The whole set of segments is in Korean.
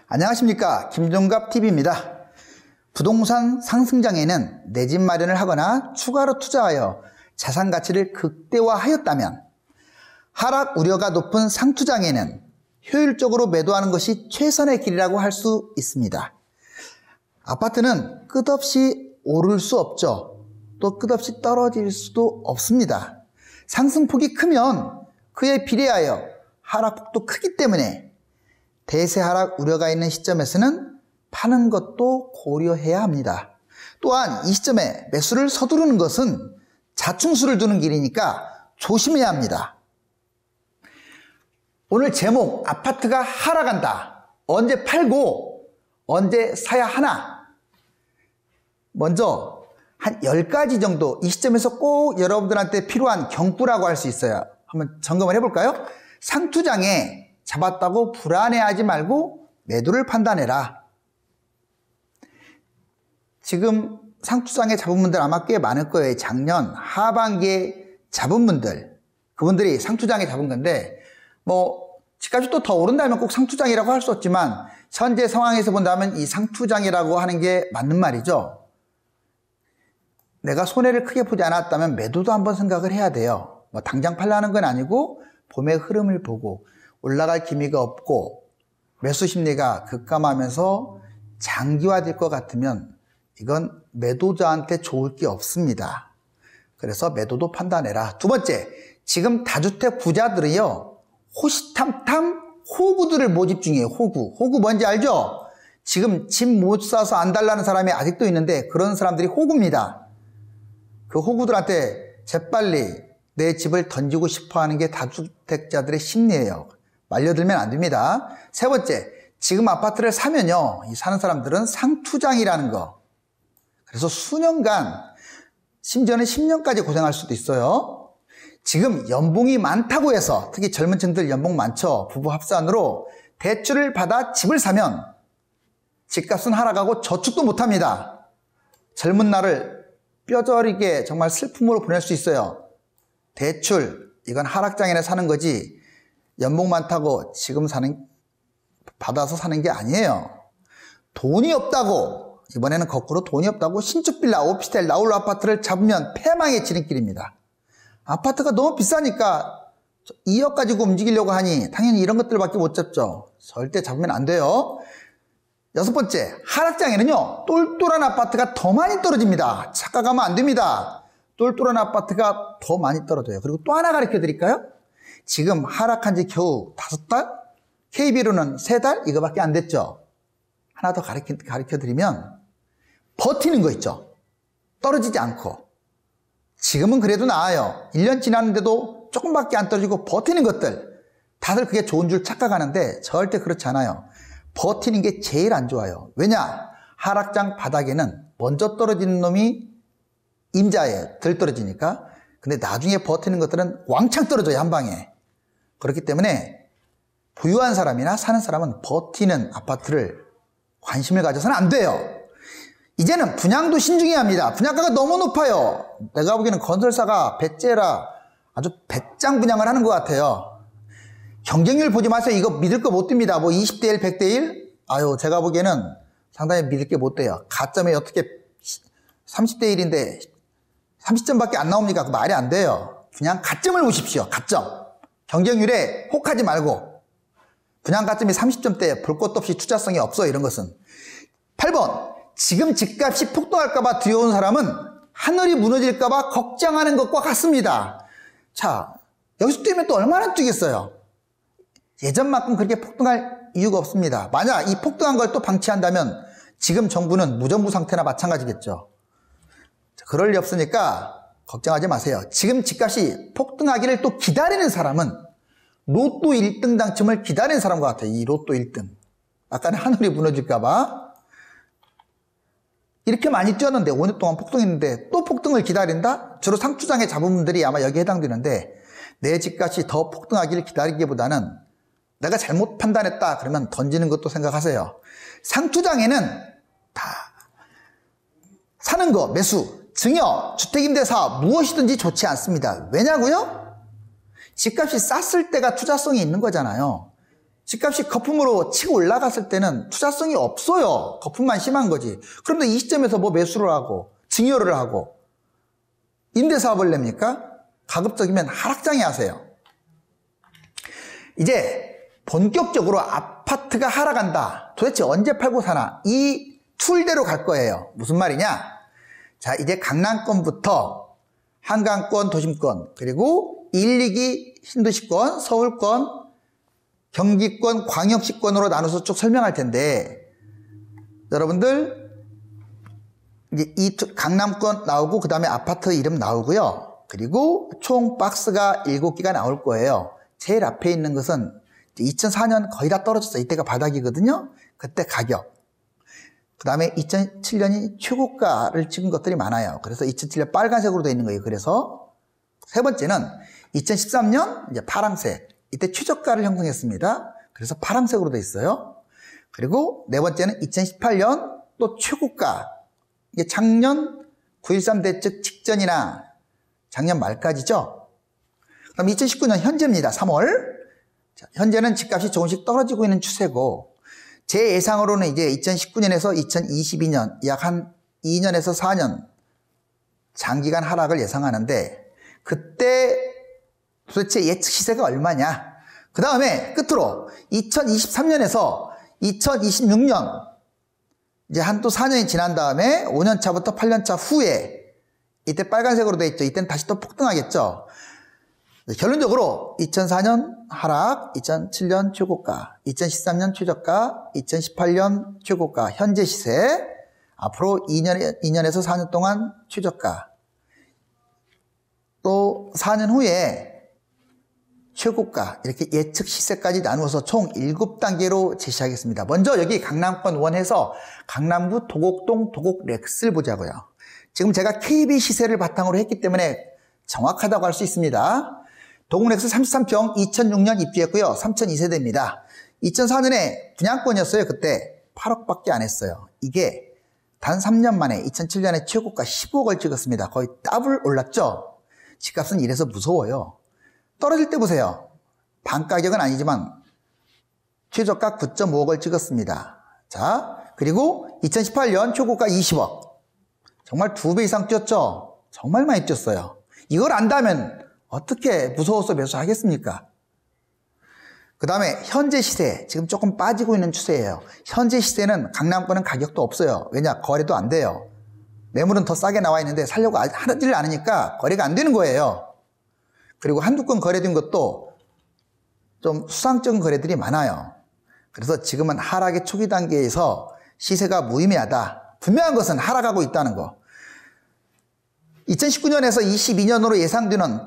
안녕하십니까, 김종갑TV입니다. 부동산 상승장에는 내 집 마련을 하거나 추가로 투자하여 자산 가치를 극대화하였다면, 하락 우려가 높은 상투장에는 효율적으로 매도하는 것이 최선의 길이라고 할 수 있습니다. 아파트는 끝없이 오를 수 없죠. 또 끝없이 떨어질 수도 없습니다. 상승폭이 크면 그에 비례하여 하락폭도 크기 때문에 대세 하락 우려가 있는 시점에서는 파는 것도 고려해야 합니다. 또한 이 시점에 매수를 서두르는 것은 자충수를 두는 길이니까 조심해야 합니다. 오늘 제목, 아파트가 하락한다. 언제 팔고 언제 사야 하나? 먼저 한 10가지 정도 이 시점에서 꼭 여러분들한테 필요한 경구라고 할 수 있어요. 한번 점검을 해볼까요? 상투장에 잡았다고 불안해하지 말고 매도를 판단해라. 지금 상투장에 잡은 분들 아마 꽤 많을 거예요. 작년 하반기에 잡은 분들, 그분들이 상투장에 잡은 건데, 집값이 또 더 오른다면 꼭 상투장이라고 할 수 없지만 현재 상황에서 본다면 이 상투장이라고 하는 게 맞는 말이죠. 내가 손해를 크게 보지 않았다면 매도도 한번 생각을 해야 돼요. 당장 팔라는 건 아니고 봄의 흐름을 보고 올라갈 기미가 없고 매수 심리가 급감하면서 장기화될 것 같으면 이건 매도자한테 좋을 게 없습니다. 그래서 매도도 판단해라. 두 번째, 지금 다주택 부자들이요, 호시탐탐 호구들을 모집 중이에요. 호구 뭔지 알죠? 지금 집 못 사서 안 달라는 사람이 아직도 있는데 그런 사람들이 호구입니다. 그 호구들한테 재빨리 내 집을 던지고 싶어하는 게 다주택자들의 심리예요. 말려들면 안 됩니다. 세 번째, 지금 아파트를 사면요, 이 사는 사람들은 상투장이라는 거. 그래서 수년간, 심지어는 10년까지 고생할 수도 있어요. 지금 연봉이 많다고 해서, 특히 젊은 층들 연봉 많죠. 부부 합산으로 대출을 받아 집을 사면 집값은 하락하고 저축도 못합니다. 젊은 날을 뼈저리게 정말 슬픔으로 보낼 수 있어요. 대출, 이건 하락장에나 사는 거지 연봉 많다고 지금 받아서 사는 게 아니에요. 돈이 없다고, 이번에는 거꾸로 돈이 없다고 신축 빌라, 오피스텔, 나홀로 아파트를 잡으면 패망의 지름길입니다. 아파트가 너무 비싸니까 2억 가지고 움직이려고 하니 당연히 이런 것들밖에 못 잡죠. 절대 잡으면 안 돼요. 여섯 번째, 하락장에는요, 똘똘한 아파트가 더 많이 떨어집니다. 착각하면 안 됩니다. 똘똘한 아파트가 더 많이 떨어져요. 그리고 또 하나 가르쳐 드릴까요? 지금 하락한 지 겨우 5달? KB로는 3달? 이거밖에 안 됐죠. 하나 더 가르쳐 드리면, 버티는 거 있죠. 떨어지지 않고. 지금은 그래도 나아요. 1년 지났는데도 조금밖에 안 떨어지고 버티는 것들. 다들 그게 좋은 줄 착각하는데 절대 그렇지 않아요. 버티는 게 제일 안 좋아요. 왜냐? 하락장 바닥에는 먼저 떨어지는 놈이 임자에 덜 떨어지니까. 근데 나중에 버티는 것들은 왕창 떨어져요, 한 방에. 그렇기 때문에 부유한 사람이나 사는 사람은 버티는 아파트를 관심을 가져서는 안 돼요. 이제는 분양도 신중해야 합니다. 분양가가 너무 높아요. 내가 보기에는 건설사가 배째라 아주 배짱 분양을 하는 것 같아요. 경쟁률 보지 마세요. 이거 믿을 거 못 듭니다. 20대 1, 100대 1? 아유, 제가 보기에는 상당히 믿을 게 못 돼요. 가점이 어떻게 30대 1인데 30점밖에 안 나옵니까? 그 말이 안 돼요. 그냥 가점을 보십시오. 가점. 경쟁률에 혹하지 말고. 분양 가점이 30점대 볼 것도 없이 투자성이 없어, 이런 것은. 8번. 지금 집값이 폭등할까봐 두려운 사람은 하늘이 무너질까봐 걱정하는 것과 같습니다. 자, 여기서 뛰면 또 얼마나 뛰겠어요? 예전만큼 그렇게 폭등할 이유가 없습니다. 만약 이 폭등한 걸 또 방치한다면 지금 정부는 무정부 상태나 마찬가지겠죠. 그럴 리 없으니까 걱정하지 마세요. 지금 집값이 폭등하기를 또 기다리는 사람은 로또 1등 당첨을 기다리는 사람과 같아요. 이 로또 1등. 아까는 하늘이 무너질까봐. 이렇게 많이 뛰었는데 5년 동안 폭등했는데 또 폭등을 기다린다? 주로 상투장에 잡은 분들이 아마 여기에 해당되는데, 내 집값이 더 폭등하기를 기다리기보다는 내가 잘못 판단했다 그러면 던지는 것도 생각하세요. 상투장에는 다 사는 거, 매수, 증여, 주택임대사업 무엇이든지 좋지 않습니다. 왜냐고요? 집값이 쌌을 때가 투자성이 있는 거잖아요. 집값이 거품으로 치고 올라갔을 때는 투자성이 없어요. 거품만 심한 거지. 그런데 이 시점에서 뭐 매수를 하고 증여를 하고 임대사업을 냅니까? 가급적이면 하락장에 하세요. 이제 본격적으로 아파트가 하락한다. 도대체 언제 팔고 사나? 이 툴대로 갈 거예요. 무슨 말이냐? 자, 이제 강남권부터 한강권, 도심권, 그리고 1, 2기 신도시권, 서울권, 경기권, 광역시권으로 나눠서 쭉 설명할 텐데, 여러분들 이제 이 강남권 나오고 그 다음에 아파트 이름 나오고요. 그리고 총 박스가 7개가 나올 거예요. 제일 앞에 있는 것은 2004년 거의 다 떨어졌어요. 이때가 바닥이거든요. 그때 가격. 그 다음에 2007년이 최고가를 찍은 것들이 많아요. 그래서 2007년 빨간색으로 되어 있는 거예요. 그래서 세 번째는 2013년 이제 파란색. 이때 최저가를 형성했습니다. 그래서 파란색으로 되어 있어요. 그리고 네 번째는 2018년 또 최고가. 이게 작년 9.13 대책 직전이나 작년 말까지죠. 그럼 2019년 현재입니다. 3월. 자, 현재는 집값이 조금씩 떨어지고 있는 추세고, 제 예상으로는 이제 2019년에서 2022년 약 한 2년에서 4년 장기간 하락을 예상하는데, 그때 도대체 예측 시세가 얼마냐? 그 다음에 끝으로 2023년에서 2026년 이제 한 또 4년이 지난 다음에 5년 차부터 8년 차 후에 이때 빨간색으로 되어 있죠. 이때는 다시 또 폭등하겠죠. 결론적으로 2004년 하락, 2007년 최고가, 2013년 최저가, 2018년 최고가, 현재 시세, 앞으로 2년에서 4년 동안 최저가, 또 4년 후에 최고가, 이렇게 예측 시세까지 나누어서 총 7단계로 제시하겠습니다. 먼저 여기 강남권 원해서 강남구 도곡동 도곡렉스를 보자고요. 지금 제가 KB 시세를 바탕으로 했기 때문에 정확하다고 할 수 있습니다. 도곡렉스 33평 2006년 입주했고요. 3002세대입니다. 2004년에 분양권이었어요. 그때 8억밖에 안 했어요. 이게 단 3년 만에 2007년에 최고가 15억을 찍었습니다. 거의 더블 올랐죠. 집값은 이래서 무서워요. 떨어질 때 보세요. 반 가격은 아니지만 최저가 9.5억을 찍었습니다. 자, 그리고 2018년 최고가 20억. 정말 2배 이상 뛰었죠. 정말 많이 뛰었어요. 이걸 안다면 어떻게 무서워서 매수하겠습니까? 그 다음에 현재 시세, 지금 조금 빠지고 있는 추세예요. 현재 시세는 강남권은 가격도 없어요. 왜냐? 거래도 안 돼요. 매물은 더 싸게 나와 있는데 살려고 하지를 않으니까 거래가 안 되는 거예요. 그리고 한두 건 거래된 것도 좀 수상적인 거래들이 많아요. 그래서 지금은 하락의 초기 단계에서 시세가 무의미하다. 분명한 것은 하락하고 있다는 거. 2019년에서 22년으로 예상되는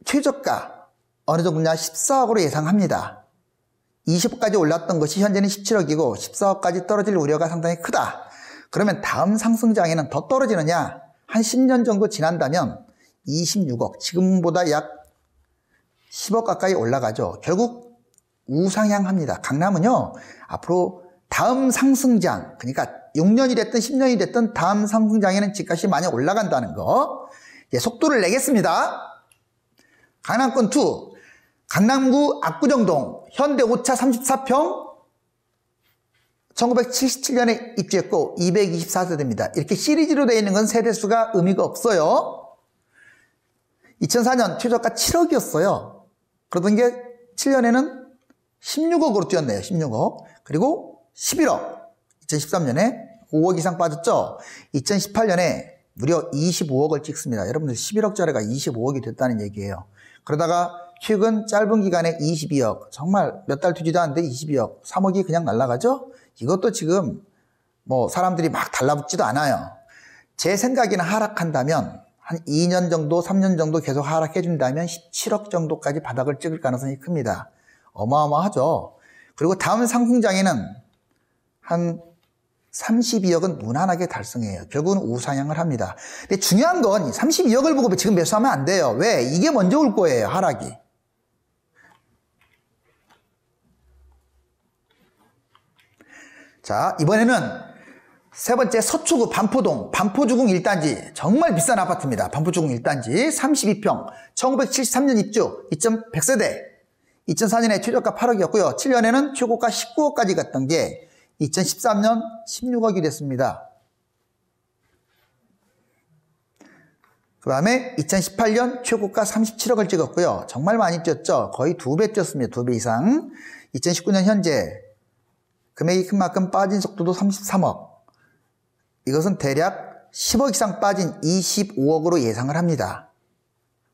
최저가 어느 정도냐? 14억으로 예상합니다. 20억까지 올랐던 것이 현재는 17억이고 14억까지 떨어질 우려가 상당히 크다. 그러면 다음 상승장에는 더 떨어지느냐? 한 10년 정도 지난다면 26억, 지금보다 약 10억 가까이 올라가죠. 결국 우상향합니다. 강남은요, 앞으로 다음 상승장, 그러니까 6년이 됐든 10년이 됐든 다음 상승장에는 집값이 많이 올라간다는 거. 예, 속도를 내겠습니다. 강남권 2, 강남구 압구정동, 현대 5차 34평, 1977년에 입주했고 224세대입니다. 이렇게 시리즈로 되어 있는 건 세대수가 의미가 없어요. 2004년 최저가 7억이었어요. 그러던 게 7년에는 16억으로 뛰었네요. 16억. 그리고 11억. 2013년에 5억 이상 빠졌죠. 2018년에 무려 25억을 찍습니다. 여러분들 11억짜리가 25억이 됐다는 얘기예요. 그러다가 최근 짧은 기간에 22억, 정말 몇 달 되지도 않는데 22억, 3억이 그냥 날아가죠? 이것도 지금 뭐 사람들이 막 달라붙지도 않아요. 제 생각에는 하락한다면 한 2년 정도, 3년 정도 계속 하락해 준다면 17억 정도까지 바닥을 찍을 가능성이 큽니다. 어마어마하죠. 그리고 다음 상승장에는 한 32억은 무난하게 달성해요. 결국은 우상향을 합니다. 근데 중요한 건 32억을 보고 지금 매수하면 안 돼요. 왜? 이게 먼저 올 거예요. 하락이. 자, 이번에는 세 번째 서초구 반포동, 반포주공 1단지. 정말 비싼 아파트입니다. 반포주공 1단지 32평, 1973년 입주, 2.100세대. 2004년에 최저가 8억이었고요. 7년에는 최고가 19억까지 갔던 게 2013년 16억이 됐습니다. 그 다음에 2018년 최고가 37억을 찍었고요. 정말 많이 뛰었죠. 거의 2배 뛰었습니다. 2배 이상. 2019년 현재 금액이 큰 만큼 빠진 속도도 33억. 이것은 대략 10억 이상 빠진 25억으로 예상을 합니다.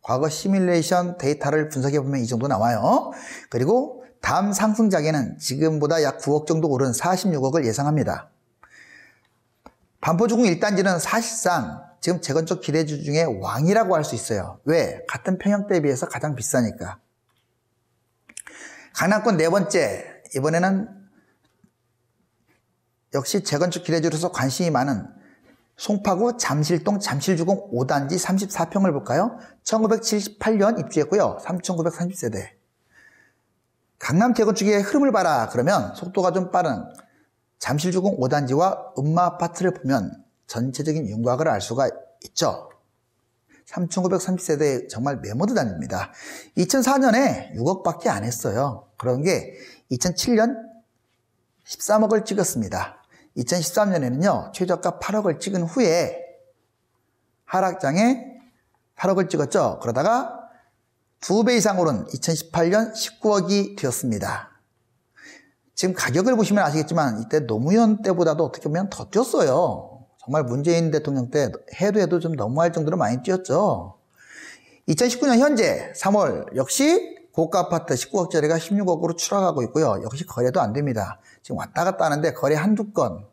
과거 시뮬레이션 데이터를 분석해보면 이 정도 나와요. 그리고 다음 상승장에는 지금보다 약 9억 정도 오른 46억을 예상합니다. 반포주공 1단지는 사실상 지금 재건축 기대주 중에 왕이라고 할 수 있어요. 왜? 같은 평형대에 비해서 가장 비싸니까. 강남권 네 번째, 이번에는 역시 재건축 기대주로서 관심이 많은 송파구 잠실동 잠실주공 5단지 34평을 볼까요? 1978년 입주했고요. 3,930세대. 강남 재건축의 흐름을 봐라 그러면 속도가 좀 빠른 잠실주공 5단지와 음마아파트를 보면 전체적인 윤곽을 알 수가 있죠. 3,930세대 정말 메모드 단지입니다. 2004년에 6억밖에 안 했어요. 그런 게 2007년 13억을 찍었습니다. 2013년에는요 최저가 8억을 찍은 후에 하락장에 8억을 찍었죠. 그러다가 2배 이상 오른 2018년 19억이 되었습니다. 지금 가격을 보시면 아시겠지만 이때 노무현 때보다도 어떻게 보면 더 뛰었어요. 정말 문재인 대통령 때 해도 좀 너무할 정도로 많이 뛰었죠. 2019년 현재 3월 역시 고가 아파트 19억짜리가 16억으로 추락하고 있고요. 역시 거래도 안 됩니다. 지금 왔다 갔다 하는데 거래 한두 건.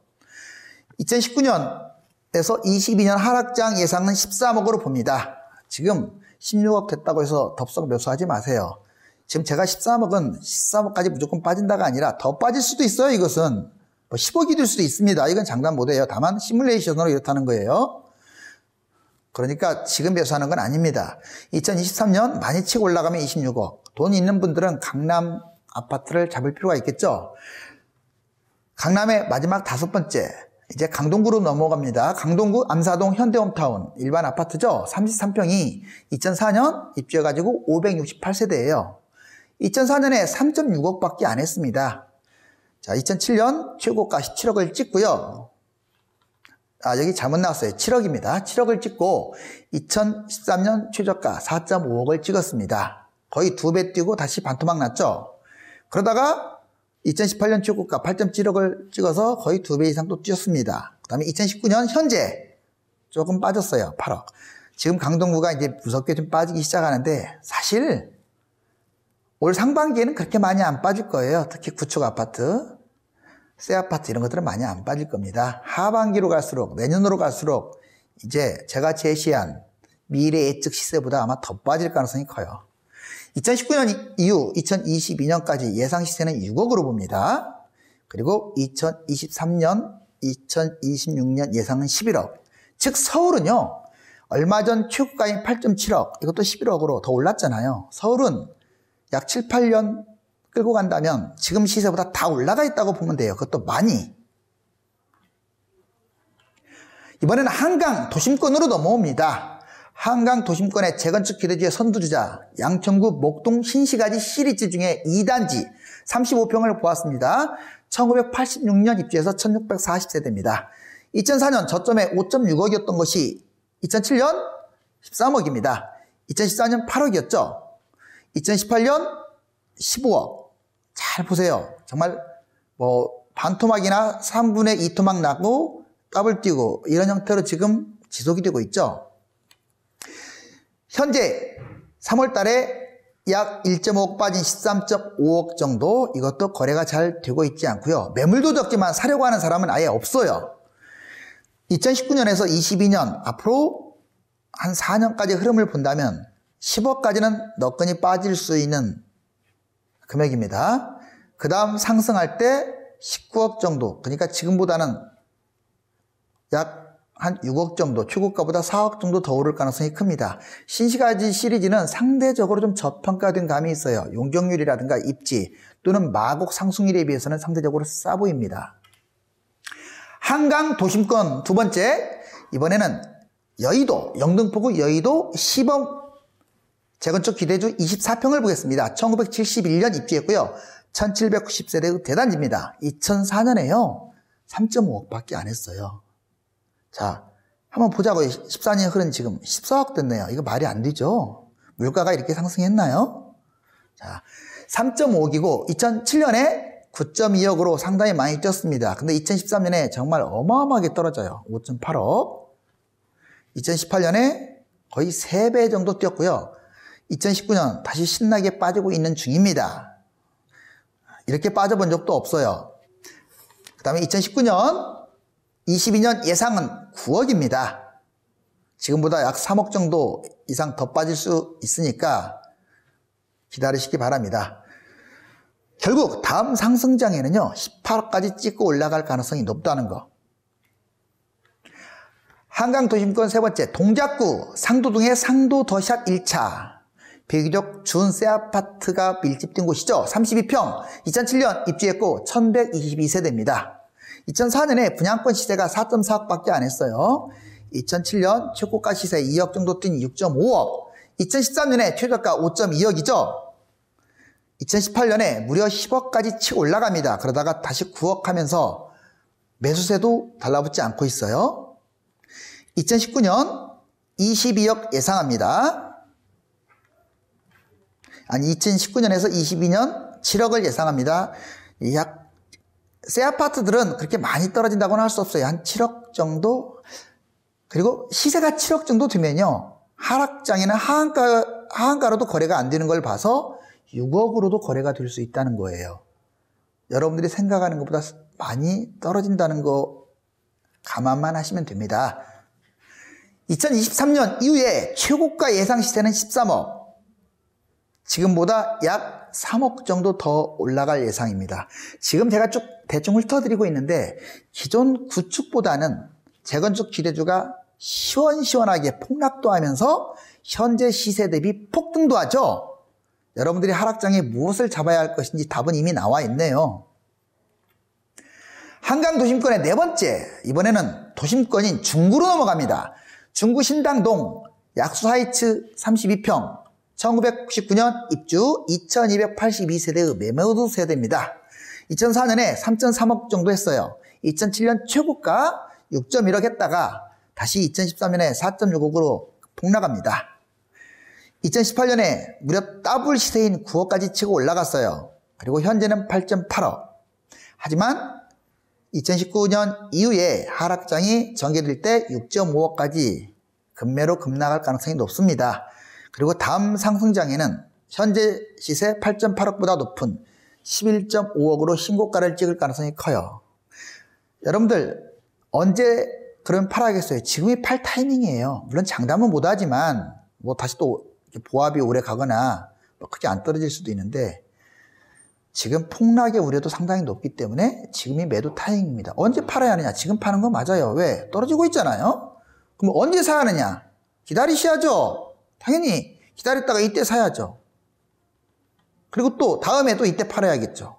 2019년에서 22년 하락장 예상은 13억으로 봅니다. 지금 16억 됐다고 해서 덥석 묘수하지 마세요. 지금 제가 13억은 13억까지 무조건 빠진다가 아니라 더 빠질 수도 있어요. 이것은 10억이 될 수도 있습니다. 이건 장담 못해요. 다만 시뮬레이션으로 이렇다는 거예요. 그러니까 지금 묘수하는 건 아닙니다. 2023년 많이 치고 올라가면 26억. 돈 있는 분들은 강남 아파트를 잡을 필요가 있겠죠. 강남의 마지막 5번째, 이제 강동구로 넘어갑니다. 강동구 암사동 현대홈타운 일반 아파트죠. 33평이 2004년 입주해가지고 568세대예요. 2004년에 3.6억밖에 안 했습니다. 자, 2007년 최고가 17억을 찍고요. 여기 잘못 나왔어요. 7억입니다. 7억을 찍고 2013년 최저가 4.5억을 찍었습니다. 거의 2배 뛰고 다시 반토막 났죠. 그러다가 2018년 최고가 8.7억을 찍어서 거의 2배 이상 또 뛰었습니다. 그 다음에 2019년 현재 조금 빠졌어요. 8억. 지금 강동구가 이제 무섭게 좀 빠지기 시작하는데 사실 올 상반기에는 그렇게 많이 안 빠질 거예요. 특히 구축 아파트, 새 아파트 이런 것들은 많이 안 빠질 겁니다. 하반기로 갈수록, 내년으로 갈수록 이제 제가 제시한 미래 예측 시세보다 아마 더 빠질 가능성이 커요. 2019년 이후 2022년까지 예상 시세는 6억으로 봅니다. 그리고 2023년, 2026년 예상은 11억. 즉 서울은요. 얼마 전 최고가인 8.7억, 이것도 11억으로 더 올랐잖아요. 서울은 약 7, 8년 끌고 간다면 지금 시세보다 다 올라가 있다고 보면 돼요. 그것도 많이. 이번에는 한강 도심권으로 넘어옵니다. 한강 도심권의 재건축 기대주의 선두주자 양천구 목동 신시가지 시리즈 중에 2단지 35평을 보았습니다. 1986년 입주해서 1640세대입니다. 2004년 저점에 5.6억이었던 것이 2007년 13억입니다. 2014년 8억이었죠. 2018년 15억. 잘 보세요. 정말 반토막이나 3분의 2토막 나고 더블 뛰고 이런 형태로 지금 지속이 되고 있죠. 현재 3월 달에 약 1.5억 빠진 13.5억 정도, 이것도 거래가 잘 되고 있지 않고요. 매물도 적지만 사려고 하는 사람은 아예 없어요. 2019년에서 22년 앞으로 한 4년까지 흐름을 본다면 10억까지는 너끈히 빠질 수 있는 금액입니다. 그 다음 상승할 때 19억 정도, 그러니까 지금보다는 약 한 6억 정도, 최고가보다 4억 정도 더 오를 가능성이 큽니다. 신시가지 시리즈는 상대적으로 좀 저평가된 감이 있어요. 용적률이라든가 입지 또는 마곡 상승률에 비해서는 상대적으로 싸 보입니다. 한강 도심권 두 번째, 이번에는 여의도, 영등포구 여의도 시범 재건축 기대주 24평을 보겠습니다. 1971년 입주했고요. 1790세대의 대단지입니다. 2004년에요. 3.5억밖에 안 했어요. 자, 한번 보자고요. 14년이 흐른 지금 14억 됐네요. 이거 말이 안 되죠. 물가가 이렇게 상승했나요? 자, 3.5억이고 2007년에 9.2억으로 상당히 많이 뛰었습니다. 근데 2013년에 정말 어마어마하게 떨어져요. 5.8억. 2018년에 거의 3배 정도 뛰었고요. 2019년 다시 신나게 빠지고 있는 중입니다. 이렇게 빠져본 적도 없어요. 그 다음에 2019년, 22년 예상은 9억입니다. 지금보다 약 3억 정도 이상 더 빠질 수 있으니까 기다리시기 바랍니다. 결국 다음 상승장에는요 18억까지 찍고 올라갈 가능성이 높다는 거. 한강도심권 세 번째, 동작구 상도동의 상도더샵 1차. 비교적 준세 아파트가 밀집된 곳이죠. 32평, 2007년 입주했고 1122세대입니다. 2004년에 분양권 시세가 4.4억밖에 안 했어요. 2007년 최고가 시세 2억 정도 뛴 6.5억. 2013년에 최저가 5.2억이죠. 2018년에 무려 10억까지 치고 올라갑니다. 그러다가 다시 9억 하면서 매수세도 달라붙지 않고 있어요. 2019년 22억 예상합니다. 아니 2019년에서 22년 7억을 예상합니다. 약 새 아파트들은 그렇게 많이 떨어진다고는 할 수 없어요. 한 7억 정도. 그리고 시세가 7억 정도 되면요 하락장에는 하한가로도 거래가 안 되는 걸 봐서 6억으로도 거래가 될 수 있다는 거예요. 여러분들이 생각하는 것보다 많이 떨어진다는 거 감안만 하시면 됩니다. 2023년 이후에 최고가 예상 시세는 13억. 지금보다 약 3억 정도 더 올라갈 예상입니다. 지금 제가 쭉 대충 훑어드리고 있는데 기존 구축보다는 재건축 기대주가 시원시원하게 폭락도 하면서 현재 시세 대비 폭등도 하죠. 여러분들이 하락장에 무엇을 잡아야 할 것인지 답은 이미 나와 있네요. 한강도심권의 네 번째, 이번에는 도심권인 중구로 넘어갑니다. 중구 신당동 약수하이츠 32평 1999년 입주 2282세대의 매매우드 세대입니다. 2004년에 3.3억 정도 했어요. 2007년 최고가 6.1억 했다가 다시 2013년에 4.6억으로 폭락합니다. 2018년에 무려 더블 시세인 9억까지 치고 올라갔어요. 그리고 현재는 8.8억. 하지만 2019년 이후에 하락장이 전개될 때 6.5억까지 급매로 급락할 가능성이 높습니다. 그리고 다음 상승장에는 현재 시세 8.8억보다 높은 11.5억으로 신고가를 찍을 가능성이 커요. 여러분들 언제 그러면 팔아야겠어요? 지금이 팔 타이밍이에요. 물론 장담은 못하지만 뭐 다시 또 보합이 오래 가거나 뭐 크게 안 떨어질 수도 있는데 지금 폭락의 우려도 상당히 높기 때문에 지금이 매도 타이밍입니다. 언제 팔아야 하느냐? 지금 파는 거 맞아요. 왜? 떨어지고 있잖아요. 그럼 언제 사야 하느냐? 기다리셔야죠. 당연히 기다렸다가 이때 사야죠. 그리고 또 다음에 또 이때 팔아야겠죠.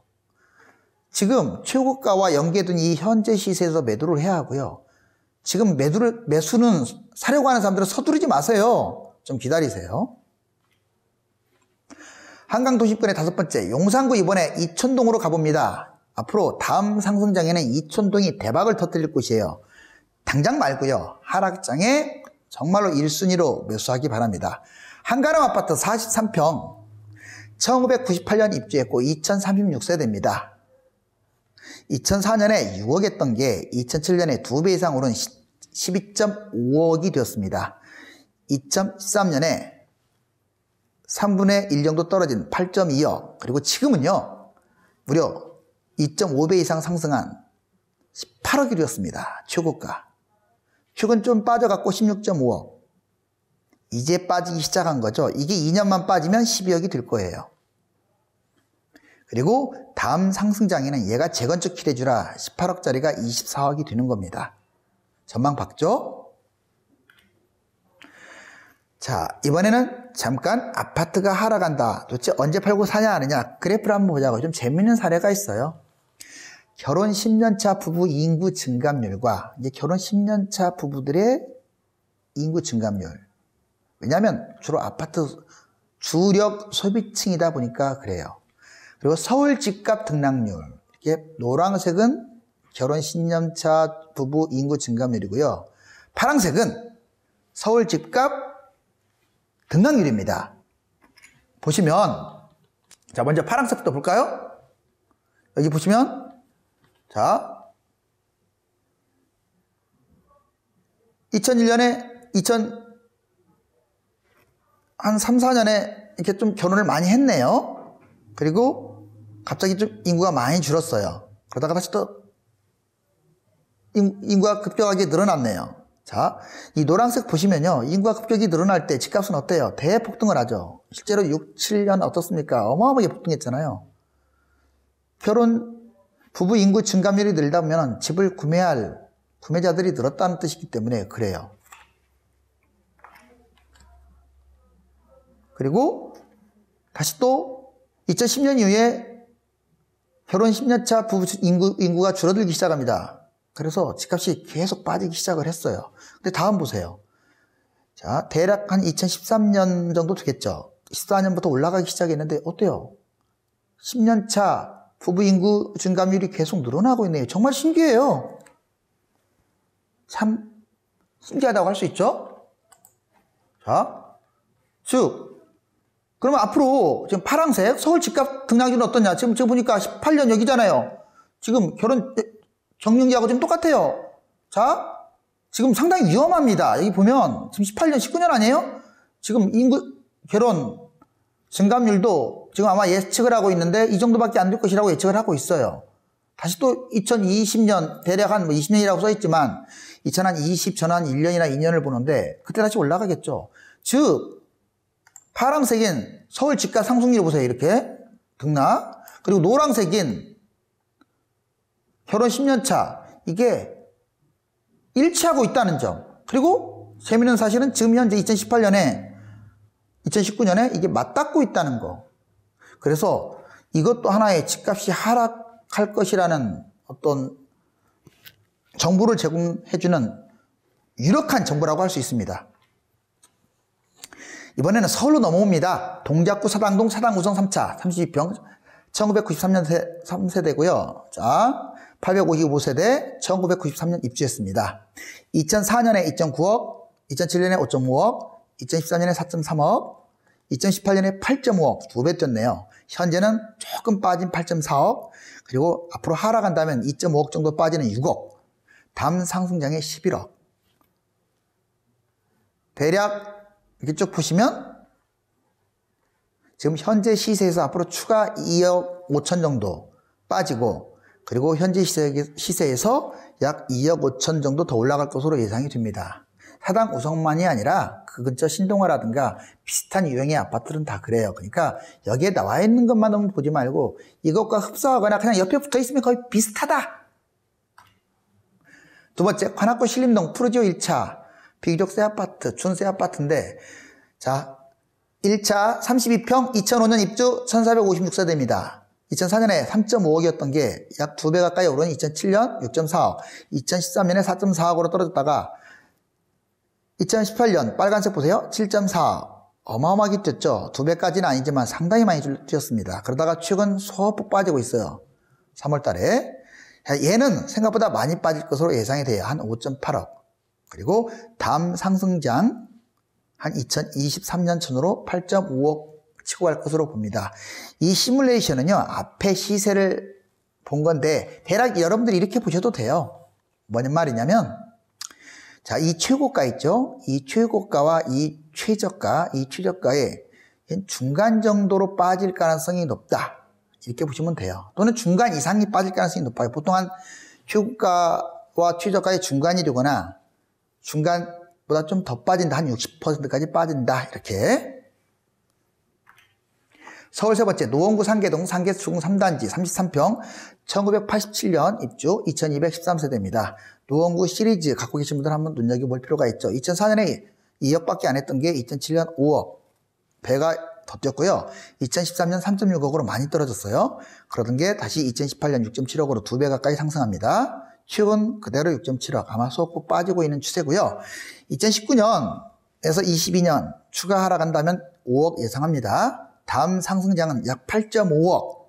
지금 최고가와 연계된 이 현재 시세에서 매도를 해야 하고요. 지금 매수는 사려고 하는 사람들은 서두르지 마세요. 좀 기다리세요. 한강도심권의 다섯 번째, 용산구 이번에 이촌동으로 가봅니다. 앞으로 다음 상승장에는 이촌동이 대박을 터뜨릴 곳이에요. 당장 말고요. 하락장에 정말로 1순위로 매수하기 바랍니다. 한가람 아파트 43평 1998년 입주했고 2036세대입니다. 2004년에 6억 했던 게 2007년에 2배 이상 오른 12.5억이 되었습니다. 2013년에 3분의 1 정도 떨어진 8.2억, 그리고 지금은요 무려 2.5배 이상 상승한 18억이 되었습니다. 최고가. 최근 좀 빠져갖고 16.5억. 이제 빠지기 시작한 거죠. 이게 2년만 빠지면 12억이 될 거예요. 그리고 다음 상승장에는 얘가 재건축 기대주라 18억짜리가 24억이 되는 겁니다. 전망 봤죠? 자, 이번에는 잠깐 아파트가 하락한다. 도대체 언제 팔고 사냐 하느냐. 그래프를 한번 보자고요. 좀 재밌는 사례가 있어요. 결혼 10년차 부부 인구 증감률과 이제 결혼 10년차 부부들의 인구 증감률. 왜냐하면 주로 아파트 주력 소비층이다 보니까 그래요. 그리고 서울 집값 등락률, 이렇게 노란색은 결혼 10년차 부부 인구 증가율이고요. 파란색은 서울 집값 등락률입니다. 보시면, 자, 먼저 파란색부터 볼까요? 여기 보시면, 자, 2001년에, 한 3, 4년에 이렇게 좀 결혼을 많이 했네요. 그리고 갑자기 좀 인구가 많이 줄었어요. 그러다가 다시 또 인구가 급격하게 늘어났네요. 자, 이 노란색 보시면요. 인구가 급격히 늘어날 때 집값은 어때요? 대폭등을 하죠. 실제로 6, 7년 어떻습니까? 어마어마하게 폭등했잖아요. 부부 인구 증가율이 늘다 보면 집을 구매할 구매자들이 늘었다는 뜻이기 때문에 그래요. 그리고 다시 또 2010년 이후에 결혼 10년차 부부 인구가 줄어들기 시작합니다. 그래서 집값이 계속 빠지기 시작을 했어요. 근데 다음 보세요. 자, 대략 한 2013년 정도 되겠죠. 14년부터 올라가기 시작했는데 어때요? 10년차 부부 인구 증가율이 계속 늘어나고 있네요. 정말 신기해요. 참 신기하다고 할 수 있죠? 자, 즉 그러면 앞으로 지금 파란색 서울 집값 등락률은 어떠냐? 지금 보니까 18년 여기잖아요. 지금 결혼 정년기하고 지금 똑같아요. 자, 지금 상당히 위험합니다. 여기 보면 지금 18년, 19년 아니에요? 지금 결혼 증가율도 지금 아마 예측을 하고 있는데 이 정도밖에 안 될 것이라고 예측을 하고 있어요. 다시 또 2020년 대략 한 20년이라고 써있지만 2020 전환 1년이나 2년을 보는데 그때 다시 올라가겠죠. 즉 파란색인 서울 집값 상승률 보세요. 이렇게 등락. 그리고 노란색인 결혼 10년 차 이게 일치하고 있다는 점. 그리고 재미있는 사실은 지금 현재 2019년에 이게 맞닿고 있다는 거. 그래서 이것도 하나의 집값이 하락할 것이라는 어떤 정보를 제공해주는 유력한 정보라고 할 수 있습니다. 이번에는 서울로 넘어옵니다. 동작구 사당동 사당우성 3차 32평 1993년 3세대고요. 자, 855세대 1993년 입주했습니다. 2004년에 2.9억, 2007년에 5.5억, 2014년에 4.3억, 2018년에 8.5억, 2배 뛰었네요. 현재는 조금 빠진 8.4억, 그리고 앞으로 하락한다면 2.5억 정도 빠지는 6억, 다음 상승장에 11억. 대략 이렇게 쭉 보시면 지금 현재 시세에서 앞으로 추가 2억 5천 정도 빠지고 그리고 현재 시세에서 약 2억 5천 정도 더 올라갈 것으로 예상이 됩니다. 사당 우성만이 아니라 그 근처 신동아라든가 비슷한 유형의 아파트는 다 그래요. 그러니까 여기에 나와 있는 것만 너무 보지 말고 이것과 흡사하거나 그냥 옆에 붙어 있으면 거의 비슷하다. 두 번째, 관악구 신림동 푸르지오 1차 비교적 새 아파트, 준새 아파트인데 자, 1차 32평 2005년 입주 1456세대입니다. 2004년에 3.5억이었던 게 약 2배 가까이 오른 2007년 6.4억, 2013년에 4.4억으로 떨어졌다가 2018년 빨간색 보세요. 7.4억. 어마어마하게 뛰었죠. 2배까지는 아니지만 상당히 많이 뛰었습니다. 그러다가 최근 소폭 빠지고 있어요. 3월 달에. 얘는 생각보다 많이 빠질 것으로 예상이 돼요. 한 5.8억. 그리고 다음 상승장 한 2023년 전후로 8.5억 치고 갈 것으로 봅니다. 이 시뮬레이션은요, 앞에 시세를 본 건데, 대략 여러분들이 이렇게 보셔도 돼요. 뭔 말이냐면, 자, 이 최고가 있죠? 이 최고가와 이 최저가의 중간 정도로 빠질 가능성이 높다. 이렇게 보시면 돼요. 또는 중간 이상이 빠질 가능성이 높아요. 보통 한 최고가와 최저가의 중간이 되거나, 중간보다 좀 더 빠진다. 한 60%까지 빠진다. 이렇게. 서울 세 번째, 노원구 상계동 상계수중 3단지 33평 1987년 입주 2213세대입니다. 노원구 시리즈 갖고 계신 분들 한번 눈여겨볼 필요가 있죠. 2004년에 2억밖에 안 했던 게 2007년 5억. 배가 더 뛰었고요. 2013년 3.6억으로 많이 떨어졌어요. 그러던 게 다시 2018년 6.7억으로 2배 가까이 상승합니다. 최근 그대로 6.7억. 아마 소폭 빠지고 있는 추세고요. 2019년에서 22년 추가 하락한다면 5억 예상합니다. 다음 상승장은 약 8.5억.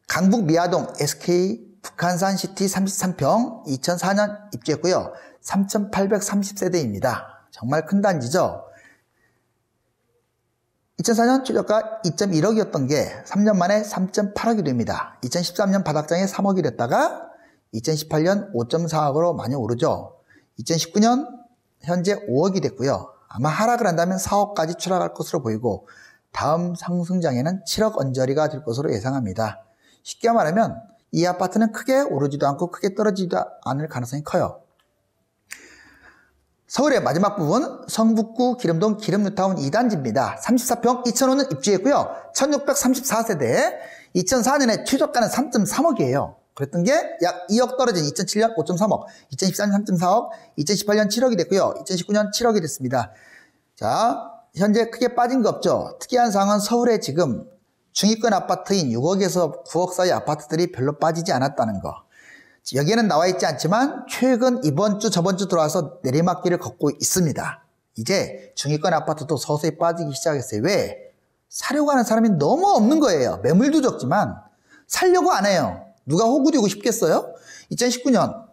강북 미아동 SK 북한산 시티 33평 2004년 입주했고요. 3,830세대입니다. 정말 큰 단지죠. 2004년 최저가 2.1억이었던 게 3년 만에 3.8억이 됩니다. 2013년 바닥장에 3억이 됐다가 2018년 5.4억으로 많이 오르죠. 2019년 현재 5억이 됐고요. 아마 하락을 한다면 4억까지 추락할 것으로 보이고 다음 상승장에는 7억 언저리가 될 것으로 예상합니다. 쉽게 말하면 이 아파트는 크게 오르지도 않고 크게 떨어지지도 않을 가능성이 커요. 서울의 마지막 부분 성북구 기름동 기름뉴타운 2단지입니다. 34평 2005년 입주했고요. 1634세대 2004년에 최저가는 3.3억이에요. 그랬던 게 약 2억 떨어진 2007년 5.3억, 2014년 3.4억, 2018년 7억이 됐고요. 2019년 7억이 됐습니다. 자, 현재 크게 빠진 거 없죠. 특이한 사항은 서울에 지금 중위권 아파트인 6억에서 9억 사이 아파트들이 별로 빠지지 않았다는 거. 여기에는 나와 있지 않지만 최근 이번 주 저번 주 들어와서 내리막길을 걷고 있습니다. 이제 중위권 아파트도 서서히 빠지기 시작했어요. 왜? 사려고 하는 사람이 너무 없는 거예요. 매물도 적지만 살려고 안 해요. 누가 호구되고 싶겠어요? 2019년,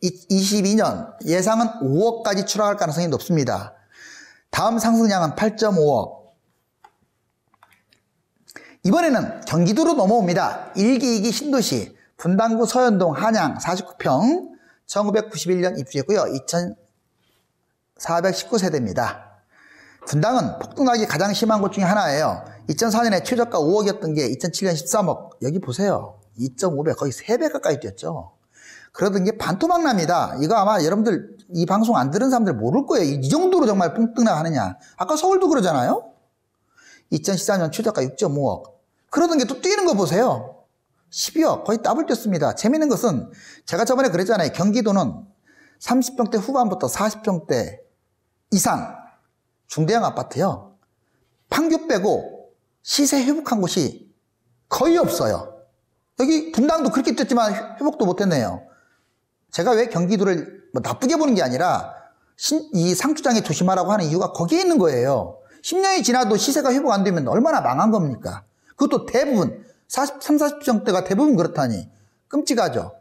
22년 예상은 5억까지 추락할 가능성이 높습니다. 다음 상승량은 8.5억. 이번에는 경기도로 넘어옵니다. 1기, 2기 신도시 분당구 서현동 한양 49평 1991년 입주했고요. 2419세대입니다. 분당은 폭등락이 가장 심한 곳 중에 하나예요. 2004년에 최저가 5억이었던 게 2007년 13억. 여기 보세요. 2.5배 거의 3배 가까이 뛰었죠. 그러던 게 반토막 납니다. 이거 아마 여러분들 이 방송 안 들은 사람들 모를 거예요. 이 정도로 정말 폭등락 하느냐. 아까 서울도 그러잖아요. 2014년 최저가 6.5억. 그러던 게 또 뛰는 거 보세요. 12억 거의 더블 뛰었습니다. 재밌는 것은 제가 저번에 그랬잖아요. 경기도는 30평대 후반부터 40평대 이상 중대형 아파트요. 판교 빼고 시세 회복한 곳이 거의 없어요. 여기 분당도 그렇게 뛰었지만 회복도 못했네요. 제가 왜 경기도를 뭐 나쁘게 보는 게 아니라 이 상투장에 조심하라고 하는 이유가 거기에 있는 거예요. 10년이 지나도 시세가 회복 안 되면 얼마나 망한 겁니까? 그것도 대부분 40평대가 대부분 그렇다니 끔찍하죠.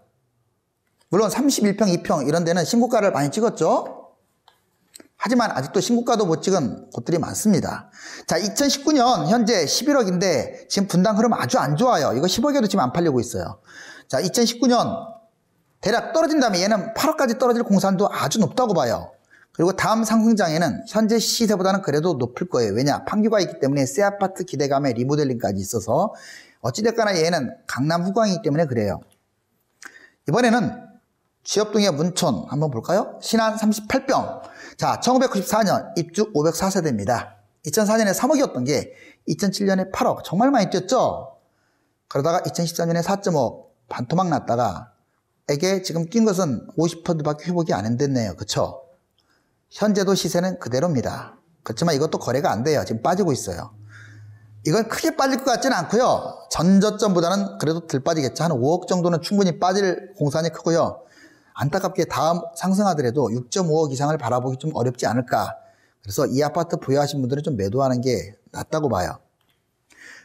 물론 31평, 2평 이런 데는 신고가를 많이 찍었죠. 하지만 아직도 신고가도 못 찍은 곳들이 많습니다. 자, 2019년 현재 11억인데 지금 분당 흐름 아주 안 좋아요. 이거 10억에도 지금 안 팔리고 있어요. 자, 2019년 대략 떨어진 다음에 얘는 8억까지 떨어질 공산도 아주 높다고 봐요. 그리고 다음 상승장에는 현재 시세보다는 그래도 높을 거예요. 왜냐? 판교가 있기 때문에 새 아파트 기대감에 리모델링까지 있어서 어찌됐거나 얘는 강남 후광이기 때문에 그래요. 이번에는 지엽동의 문촌 한번 볼까요? 신안 38평. 자, 1994년 입주 504세대입니다. 2004년에 3억이었던 게 2007년에 8억. 정말 많이 뛰었죠? 그러다가 2014년에 4.5억 반토막 났다가 이게 지금 뛴 것은 50%밖에 회복이 안 됐네요. 그쵸? 현재도 시세는 그대로입니다. 그렇지만 이것도 거래가 안 돼요. 지금 빠지고 있어요. 이건 크게 빠질 것 같지는 않고요. 전저점보다는 그래도 덜 빠지겠죠. 한 5억 정도는 충분히 빠질 공산이 크고요. 안타깝게 다음 상승하더라도 6.5억 이상을 바라보기 좀 어렵지 않을까. 그래서 이 아파트 보유하신 분들은 좀 매도하는 게 낫다고 봐요.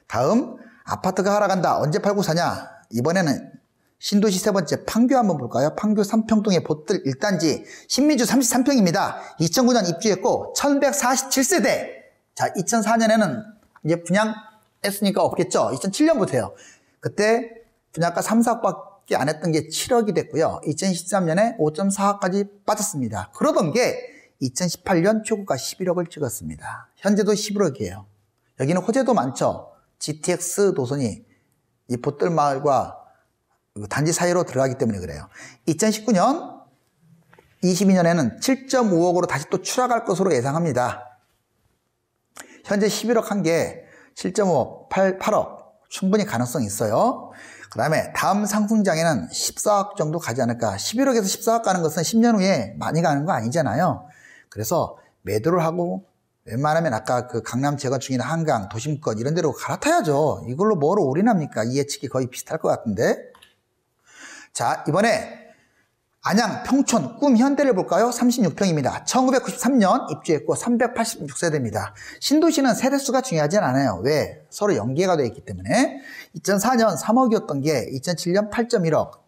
다음 아파트가 하락한다. 언제 팔고 사냐? 이번에는 신도시 세 번째 판교 한번 볼까요? 판교 삼평동의 보뜰 1단지 신민주 33평입니다. 2009년 입주했고 1147세대. 자, 2004년에는 이제 분양했으니까 없겠죠. 2007년 보세요. 그때 분양가 3, 4억밖에 안 했던 게 7억이 됐고요. 2013년에 5.4억까지 빠졌습니다. 그러던 게 2018년 초고가 11억을 찍었습니다. 현재도 11억이에요. 여기는 호재도 많죠. GTX 노선이 이 보뜰 마을과 단지 사이로 들어가기 때문에 그래요. 2019년, 22년에는 7.5억으로 다시 또 추락할 것으로 예상합니다. 현재 11억 한 게 7.5억, 8억 충분히 가능성이 있어요. 그 다음에 다음 상승장에는 14억 정도 가지 않을까. 11억에서 14억 가는 것은 10년 후에 많이 가는 거 아니잖아요. 그래서 매도를 하고 웬만하면 아까 그 강남 재건축이나 한강, 도심권 이런 데로 갈아타야죠. 이걸로 뭐로 올인합니까? 이 예측이 거의 비슷할 것 같은데. 자, 이번에 안양, 평촌, 꿈 현대를 볼까요? 36평입니다. 1993년 입주했고 386세대입니다. 신도시는 세대수가 중요하진 않아요. 왜? 서로 연계가 되어 있기 때문에. 2004년 3억이었던 게 2007년 8.1억.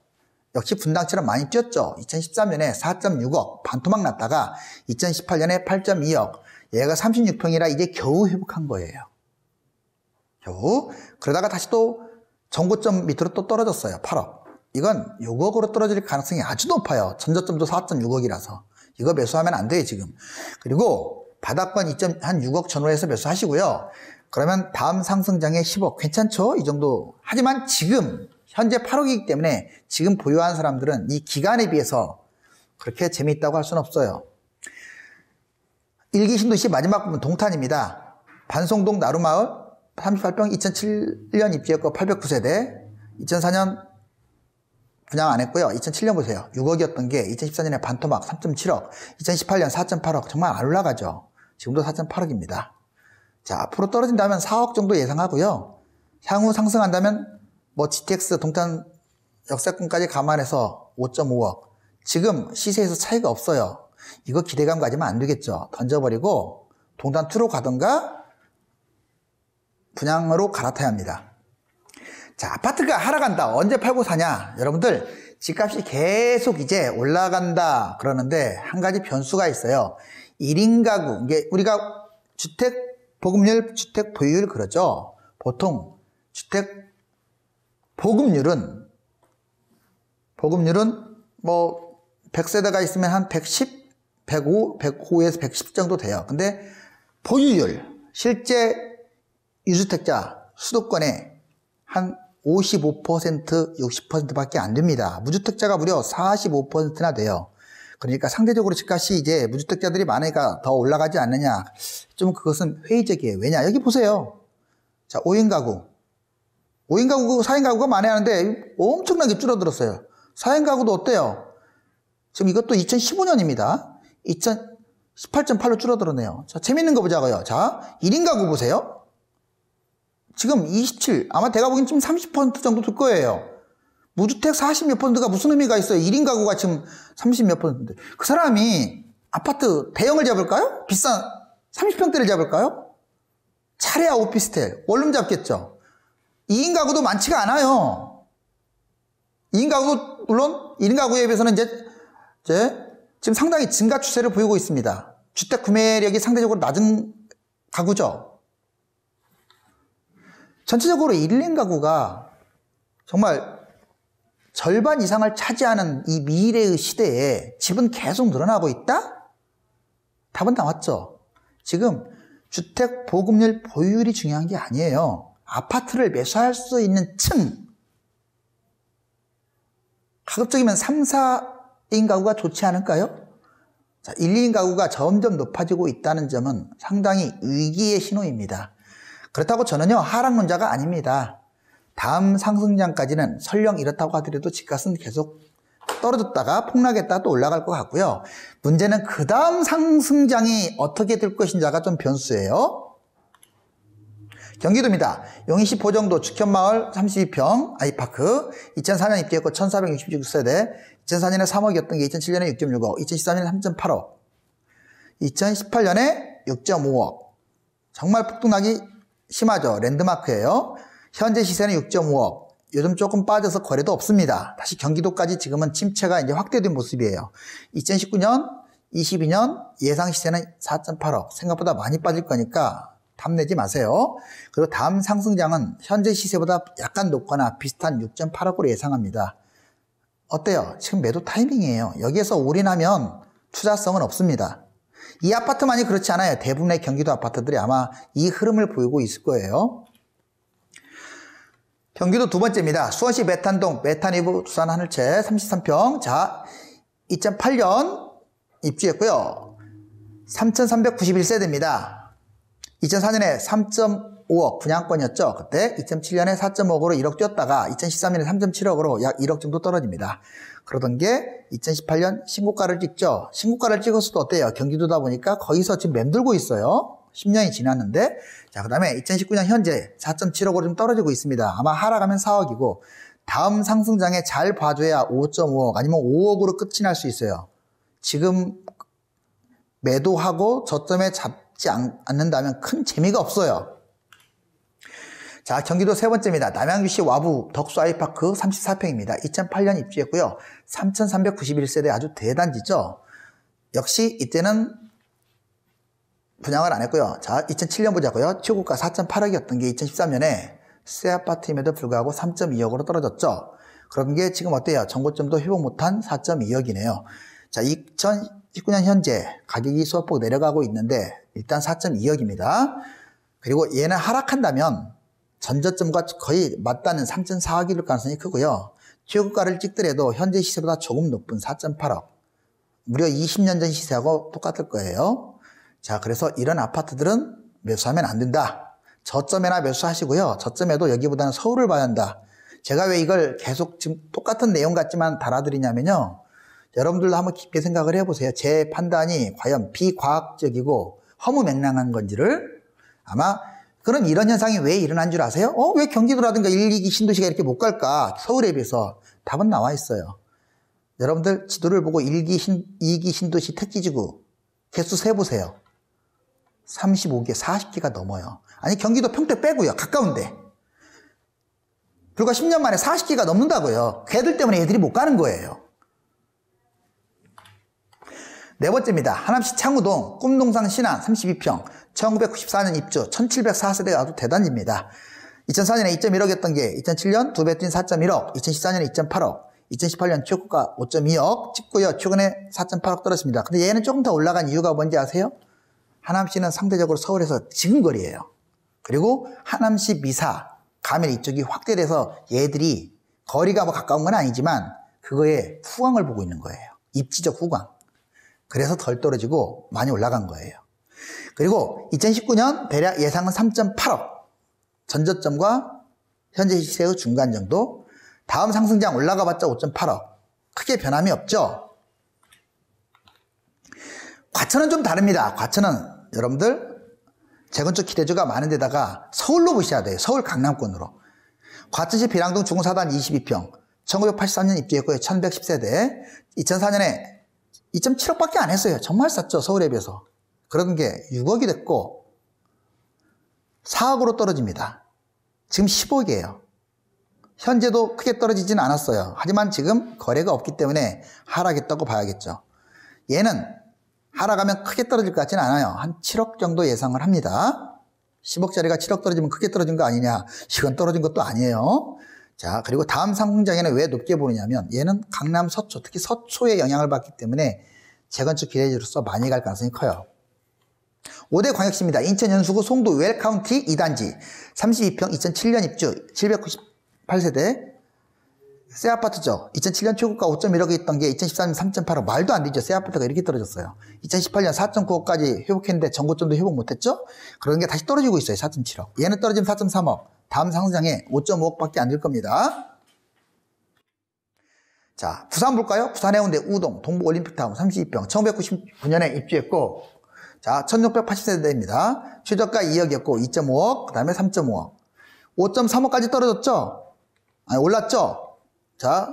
역시 분당처럼 많이 뛰었죠. 2013년에 4.6억 반토막 났다가 2018년에 8.2억. 얘가 36평이라 이제 겨우 회복한 거예요. 겨우. 그러다가 다시 또 전고점 밑으로 또 떨어졌어요. 8억. 이건 6억으로 떨어질 가능성이 아주 높아요. 전저점도 4.6억이라서. 이거 매수하면 안 돼요, 지금. 그리고 바닥권 2.6억 전후에서 매수하시고요. 그러면 다음 상승장에 10억. 괜찮죠? 이 정도. 하지만 지금 현재 8억이기 때문에 지금 보유한 사람들은 이 기간에 비해서 그렇게 재미있다고 할 수는 없어요. 1기 신도시 마지막 부분 동탄입니다. 반송동 나루마을 38평 2007년 입주했고 809세대. 2004년 분양 안 했고요. 2007년 보세요. 6억이었던 게 2014년에 반토막 3.7억, 2018년 4.8억. 정말 안 올라가죠. 지금도 4.8억입니다. 자, 앞으로 떨어진다면 4억 정도 예상하고요. 향후 상승한다면 뭐 GTX 동탄 역세권까지 감안해서 5.5억. 지금 시세에서 차이가 없어요. 이거 기대감 가지면 안 되겠죠. 던져버리고 동탄2로 가던가 분양으로 갈아타야 합니다. 자, 아파트가 하락한다. 언제 팔고 사냐? 여러분들, 집값이 계속 이제 올라간다. 그러는데, 한 가지 변수가 있어요. 1인 가구. 이게 우리가 주택 보급률, 주택 보유율 그러죠. 보통 주택 보급률은 뭐 100세대가 있으면 한 110, 105, 105에서 110 정도 돼요. 근데 보유율, 실제 유주택자 수도권에 한 55%, 60%밖에 안 됩니다. 무주택자가 무려 45%나 돼요. 그러니까 상대적으로 집값이 이제 무주택자들이 많으니까 더 올라가지 않느냐. 좀 그것은 회의적이에요. 왜냐? 여기 보세요. 자, 5인 가구. 5인 가구, 4인 가구가 만회하는데 엄청나게 줄어들었어요. 4인 가구도 어때요? 지금 이것도 2015년입니다. 2018.8로 줄어들었네요. 자, 재밌는 거 보자고요. 자, 1인 가구 보세요. 지금 27, 아마 제가 보기엔 지금 30% 정도 될 거예요. 무주택 40몇 %가 무슨 의미가 있어요? 1인 가구가 지금 30몇 %인데. 그 사람이 아파트 대형을 잡을까요? 비싼 30평대를 잡을까요? 차례야 오피스텔, 원룸 잡겠죠. 2인 가구도 많지가 않아요. 2인 가구도 물론 1인 가구에 비해서는 이제 지금 상당히 증가 추세를 보이고 있습니다. 주택 구매력이 상대적으로 낮은 가구죠. 전체적으로 1인 가구가 정말 절반 이상을 차지하는 이 미래의 시대에 집은 계속 늘어나고 있다? 답은 나왔죠. 지금 주택 보급률 보유율이 중요한 게 아니에요. 아파트를 매수할 수 있는 층. 가급적이면 3, 4인 가구가 좋지 않을까요? 자, 1, 2인 가구가 점점 높아지고 있다는 점은 상당히 위기의 신호입니다. 그렇다고 저는요, 하락론자가 아닙니다. 다음 상승장까지는 설령 이렇다고 하더라도 집값은 계속 떨어졌다가 폭락했다가 또 올라갈 것 같고요. 문제는 그 다음 상승장이 어떻게 될 것인지가 좀 변수예요. 경기도입니다. 용인시 보정도 축현마을 32평 아이파크 2004년 입주했고 1466세대 2004년에 3억이었던 게 2007년에 6.6억 2013년에 3.8억 2018년에 6.5억 정말 폭등하기 심하죠. 랜드마크예요. 현재 시세는 6.5억. 요즘 조금 빠져서 거래도 없습니다. 다시 경기도까지 지금은 침체가 이제 확대된 모습이에요. 2019년, 22년 예상 시세는 4.8억. 생각보다 많이 빠질 거니까 탐내지 마세요. 그리고 다음 상승장은 현재 시세보다 약간 높거나 비슷한 6.8억으로 예상합니다. 어때요? 지금 매도 타이밍이에요. 여기에서 올인하면 투자성은 없습니다. 이 아파트만이 그렇지 않아요. 대부분의 경기도 아파트들이 아마 이 흐름을 보이고 있을 거예요. 경기도 두 번째입니다. 수원시 메탄동, 메탄위브 두산 하늘채 33평. 자, 2008년 입주했고요. 3,391세대입니다. 2004년에 3.5억 분양권이었죠. 그때 2007년에 4.5억으로 1억 뛰었다가 2013년에 3.7억으로 약 1억 정도 떨어집니다. 그러던 게 2018년 신고가를 찍죠. 신고가를 찍었어도 어때요? 경기도다 보니까 거기서 지금 맴돌고 있어요. 10년이 지났는데. 자, 그 다음에 2019년 현재 4.7억으로 좀 떨어지고 있습니다. 아마 하락하면 4억이고 다음 상승장에 잘 봐줘야 5.5억 아니면 5억으로 끝이 날 수 있어요. 지금 매도하고 저점에 잡지 않는다면 큰 재미가 없어요. 자, 경기도 세 번째입니다. 남양주시 와부 덕수 아이파크 34평입니다. 2008년 입주했고요. 3,391세대 아주 대단지죠. 역시 이때는 분양을 안 했고요. 자, 2007년 보자고요. 최고가 4.8억이었던 게 2013년에 새 아파트임에도 불구하고 3.2억으로 떨어졌죠. 그런 게 지금 어때요? 정고점도 회복 못한 4.2억이네요. 자, 2019년 현재 가격이 소폭 내려가고 있는데 일단 4.2억입니다. 그리고 얘는 하락한다면 전저점과 거의 맞닿는 3.4억 이를 가능성이 크고요. 최고가를 찍더라도 현재 시세보다 조금 높은 4.8억. 무려 20년 전 시세하고 똑같을 거예요. 자, 그래서 이런 아파트들은 매수하면 안 된다. 저점에나 매수하시고요. 저점에도 여기보다는 서울을 봐야 한다. 제가 왜 이걸 계속 지금 똑같은 내용 같지만 달아드리냐면요. 여러분들도 한번 깊게 생각을 해보세요. 제 판단이 과연 비과학적이고 허무맹랑한 건지를. 아마 그럼 이런 현상이 왜 일어난 줄 아세요? 왜 경기도라든가 1, 2기 신도시가 이렇게 못 갈까? 서울에 비해서. 답은 나와 있어요. 여러분들 지도를 보고 1기, 2기 신도시 택지지구 개수 세보세요. 35개, 40개가 넘어요. 아니 경기도 평택 빼고요. 가까운데. 불과 10년 만에 40개가 넘는다고요. 걔들 때문에 애들이 못 가는 거예요. 네 번째입니다. 하남시 창우동 꿈동산 신안 32평 1994년 입주 1704세대가 아주 대단지입니다. 2004년에 2.1억이었던 게 2007년 2배 뛴 4.1억, 2014년에 2.8억, 2018년 최고가 5.2억 찍고요. 최근에 4.8억 떨어졌습니다. 근데 얘는 조금 더 올라간 이유가 뭔지 아세요? 하남시는 상대적으로 서울에서 지근거리예요. 그리고 하남시 미사, 가면 이쪽이 확대돼서 얘들이 거리가 뭐 가까운 건 아니지만 그거에 후광을 보고 있는 거예요. 입지적 후광. 그래서 덜 떨어지고 많이 올라간 거예요. 그리고 2019년 대략 예상은 3.8억. 전저점과 현재 시세의 중간 정도. 다음 상승장 올라가봤자 5.8억. 크게 변함이 없죠. 과천은 좀 다릅니다. 과천은 여러분들 재건축 기대주가 많은 데다가 서울로 보셔야 돼요. 서울 강남권으로. 과천시 비랑동 중사단 22평 1983년 입주했고요. 1110세대 2004년에 2.7억밖에 안 했어요. 정말 쌌죠. 서울에 비해서. 그런 게 6억이 됐고 4억으로 떨어집니다. 지금 10억이에요. 현재도 크게 떨어지진 않았어요. 하지만 지금 거래가 없기 때문에 하락했다고 봐야겠죠. 얘는 하락하면 크게 떨어질 것 같지는 않아요. 한 7억 정도 예상을 합니다. 10억짜리가 7억 떨어지면 크게 떨어진 거 아니냐. 이건 떨어진 것도 아니에요. 자, 그리고 다음 상승장에는 왜 높게 보느냐면 얘는 강남 서초, 특히 서초에 영향을 받기 때문에 재건축 기대주로서 많이 갈 가능성이 커요. 5대 광역시입니다. 인천 연수구 송도 웰카운티 2단지 32평 2007년 입주 798세대 새 아파트죠. 2007년 최고가 5.1억이 있던 게 2014년 3.8억. 말도 안 되죠. 새 아파트가 이렇게 떨어졌어요. 2018년 4.9억까지 회복했는데 전고점도 회복 못했죠. 그런 게 다시 떨어지고 있어요. 4.7억. 얘는 떨어지면 4.3억. 다음 상승장에 5.5억밖에 안 될 겁니다. 자, 부산 볼까요? 부산 해운대 우동 동부올림픽타운 32평 1999년에 입주했고 자, 1680세대입니다. 최저가 2억이었고 2.5억, 그 다음에 3.5억. 5.3억까지 떨어졌죠? 아니, 올랐죠? 자,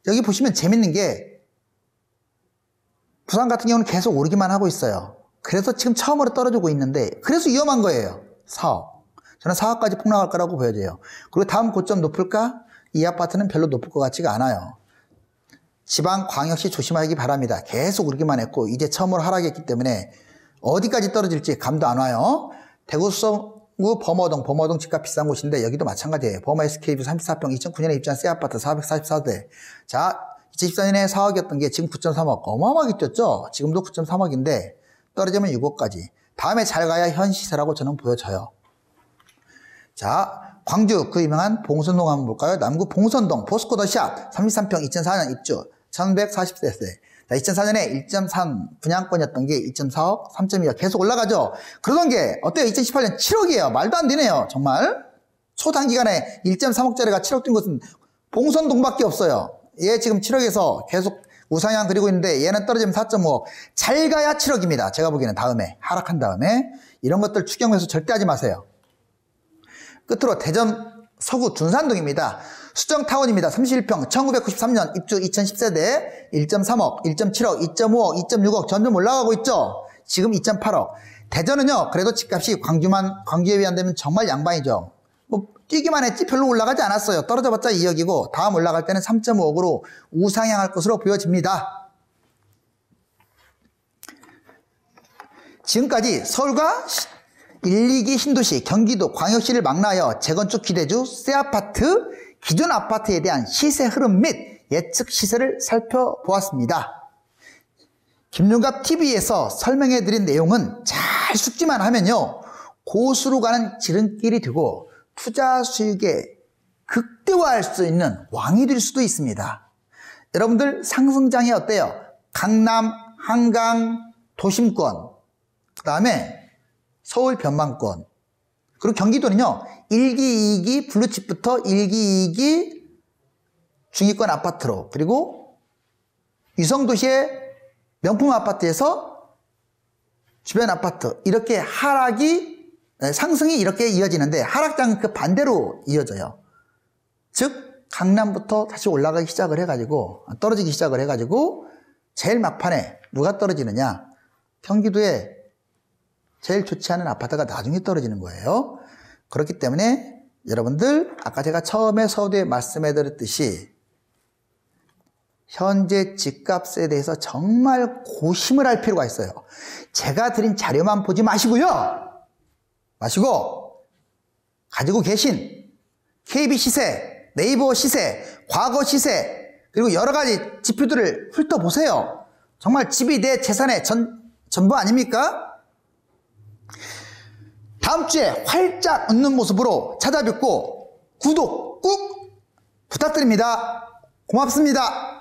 여기 보시면 재밌는 게 부산 같은 경우는 계속 오르기만 하고 있어요. 그래서 지금 처음으로 떨어지고 있는데 그래서 위험한 거예요. 4억. 저는 4억까지 폭락할 거라고 보여져요. 그리고 다음 고점 높을까? 이 아파트는 별로 높을 것 같지가 않아요. 지방 광역시 조심하기 바랍니다. 계속 오르기만 했고 이제 처음으로 하락했기 때문에 어디까지 떨어질지 감도 안 와요. 대구성구 범어동 집값 비싼 곳인데 여기도 마찬가지예요. 범어 SK뷰 34평 2009년에 입주한 새 아파트 444대. 자, 2014년에 4억이었던 게 지금 9.3억. 어마어마하게 뛰었죠? 지금도 9.3억인데 떨어지면 6억까지. 다음에 잘 가야 현 시세라고 저는 보여져요. 자, 광주 그 유명한 봉선동 한번 볼까요? 남구 봉선동 포스코더샵 33평 2004년 입주 1140세대. 자, 2004년에 1.3 분양권이었던 게 2.4억, 3.2억 계속 올라가죠. 그러던 게 어때요? 2018년 7억이에요. 말도 안 되네요. 정말. 초단기간에 1.3억짜리가 7억 뛴 것은 봉선동밖에 없어요. 얘 지금 7억에서 계속 우상향 그리고 있는데 얘는 떨어지면 4.5억. 잘 가야 7억입니다. 제가 보기에는 다음에 하락한 다음에 이런 것들 추경해서 절대 하지 마세요. 끝으로 대전 서구 둔산동입니다. 수정타운입니다. 31평 1993년 입주 2010세대 1.3억, 1.7억, 2.5억, 2.6억 점점 올라가고 있죠. 지금 2.8억. 대전은요 그래도 집값이 광주에 비한다면 정말 양반이죠. 뭐 뛰기만 했지 별로 올라가지 않았어요. 떨어져봤자 2억이고 다음 올라갈 때는 3.5억으로 우상향할 것으로 보여집니다. 지금까지 서울과 1, 2기 신도시, 경기도, 광역시를 망라하여 재건축 기대주, 새아파트, 기존 아파트에 대한 시세 흐름 및 예측 시세를 살펴보았습니다. 김윤갑 TV에서 설명해드린 내용은 잘 숙지만 하면요 고수로 가는 지름길이 되고 투자 수익에 극대화할 수 있는 왕이 될 수도 있습니다. 여러분들 상승장이 어때요? 강남, 한강, 도심권, 그 다음에 서울 변방권, 그리고 경기도는요 1기, 2기 블루칩부터 1기, 2기 중위권 아파트로, 그리고 위성도시의 명품 아파트에서 주변 아파트, 이렇게 상승이 이렇게 이어지는데 하락장은 그 반대로 이어져요. 즉 강남부터 다시 올라가기 시작을 해가지고 떨어지기 시작을 해가지고 제일 막판에 누가 떨어지느냐, 경기도에 제일 좋지 않은 아파트가 나중에 떨어지는 거예요. 그렇기 때문에 여러분들 아까 제가 처음에 서두에 말씀해 드렸듯이 현재 집값에 대해서 정말 고심을 할 필요가 있어요. 제가 드린 자료만 보지 마시고 가지고 계신 KB 시세, 네이버 시세, 과거 시세, 그리고 여러 가지 지표들을 훑어보세요. 정말 집이 내 재산의 전부 아닙니까? 다음 주에 활짝 웃는 모습으로 찾아뵙고 구독 꾹 부탁드립니다. 고맙습니다.